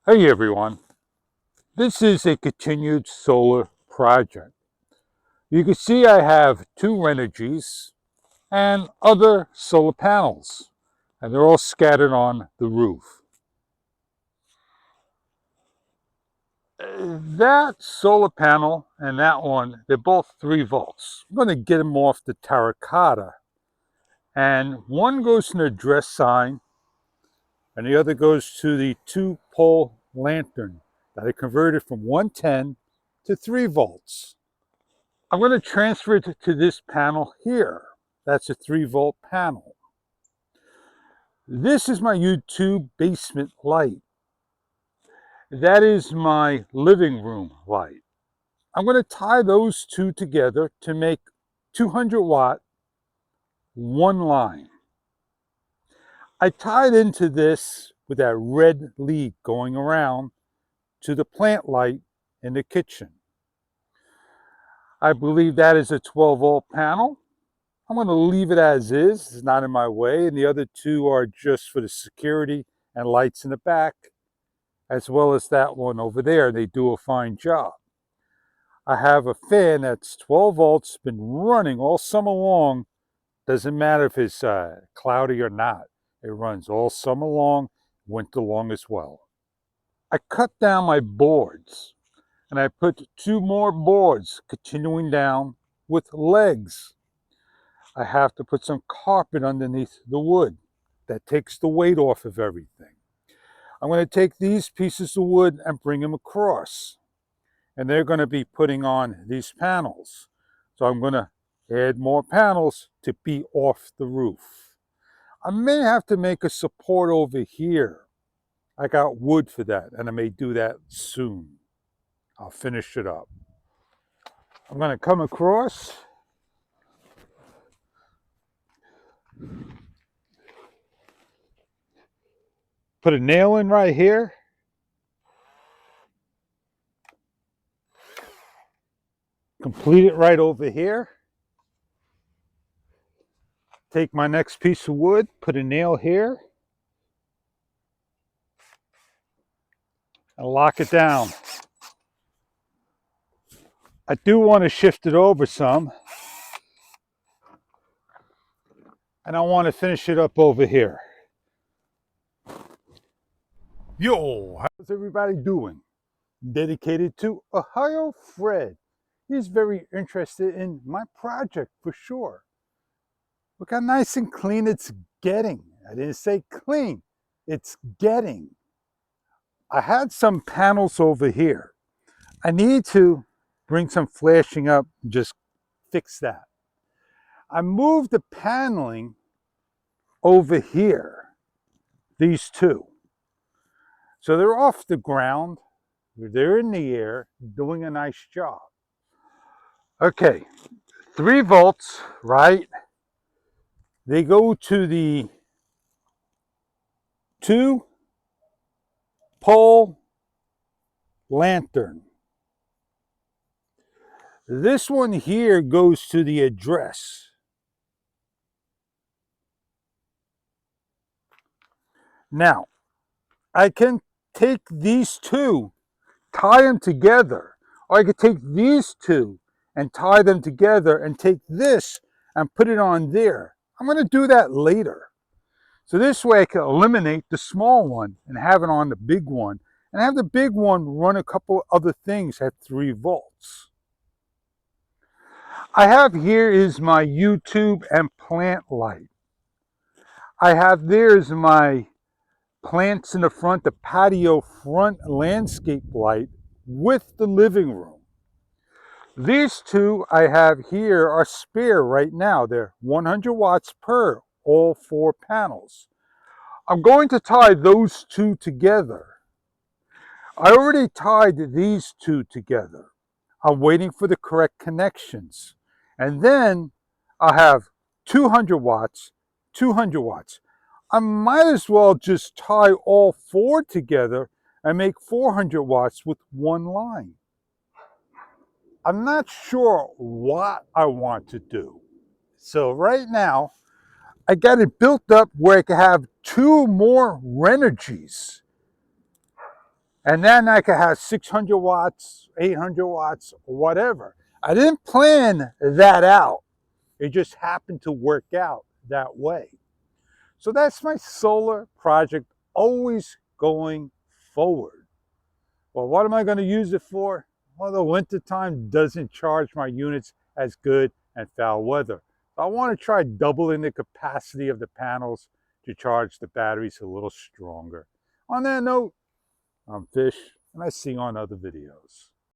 Hey everyone, this is a continued solar project. You can see I have two Renogy's and other solar panels, and they're all scattered on the roof. That solar panel and that one, they're both 3 volts. I'm going to get them off the terracotta, and one goes to the address sign and the other goes to the 2-pole lantern that I converted from 110 to 3 volts. I'm going to transfer it to this panel here. That's a 3-volt panel. This is my YouTube basement light. That is my living room light. I'm going to tie those two together to make 200 watt, one line. I tied into this with that red lead going around to the plant light in the kitchen. I believe that is a 12-volt panel. I'm going to leave it as is. It's not in my way. And the other two are just for the security and lights in the back, as well as that one over there. They do a fine job. I have a fan that's 12 volts, been running all summer long. Doesn't matter if it's cloudy or not. It runs all summer long, winter long as well. I cut down my boards and I put 2 more boards continuing down with legs. I have to put some carpet underneath the wood. That takes the weight off of everything. I'm going to take these pieces of wood and bring them across. And they're going to be putting on these panels. So I'm going to add more panels to be off the roof. I may have to make a support over here. I got wood for that, and I may do that soon. I'll finish it up. I'm going to come across. Put a nail in right here. Complete it right over here. Take my next piece of wood, put a nail here, and lock it down. I do want to shift it over some, and I want to finish it up over here. Yo, how's everybody doing? Dedicated to Ohio Fred. He's very interested in my project for sure. Look how nice and clean it's getting. I didn't say clean, it's getting. I had some panels over here. I need to bring some flashing up and just fix that. I moved the paneling over here, these two. So they're off the ground, they're in the air, doing a nice job. Okay, 3 volts, right? They go to the 2-pole lantern. This one here goes to the address. Now, I can take these two, tie them together, or I could take these two and tie them together and take this and put it on there. I'm going to do that later. So this way I can eliminate the small one and have it on the big one, and have the big one run a couple other things at 3 volts. I have here is my YouTube and plant light. I have there's my plants in the front, the patio front landscape light with the living room. These two I have here are spare right now. They're 100 watts per, all 4 panels. I'm going to tie those two together. I already tied these two together. I'm waiting for the correct connections. And then I'll have 200 watts, 200 watts. I might as well just tie all 4 together and make 400 watts with one line. I'm not sure what I want to do. So right now, I got it built up where I can have 2 more Renogy's. And then I could have 600 watts, 800 watts, whatever. I didn't plan that out. It just happened to work out that way. So that's my solar project, always going forward. Well, what am I going to use it for? Well, the wintertime doesn't charge my units as good in foul weather. So I want to try doubling the capacity of the panels to charge the batteries a little stronger. On that note, I'm Fish, and I see you on other videos.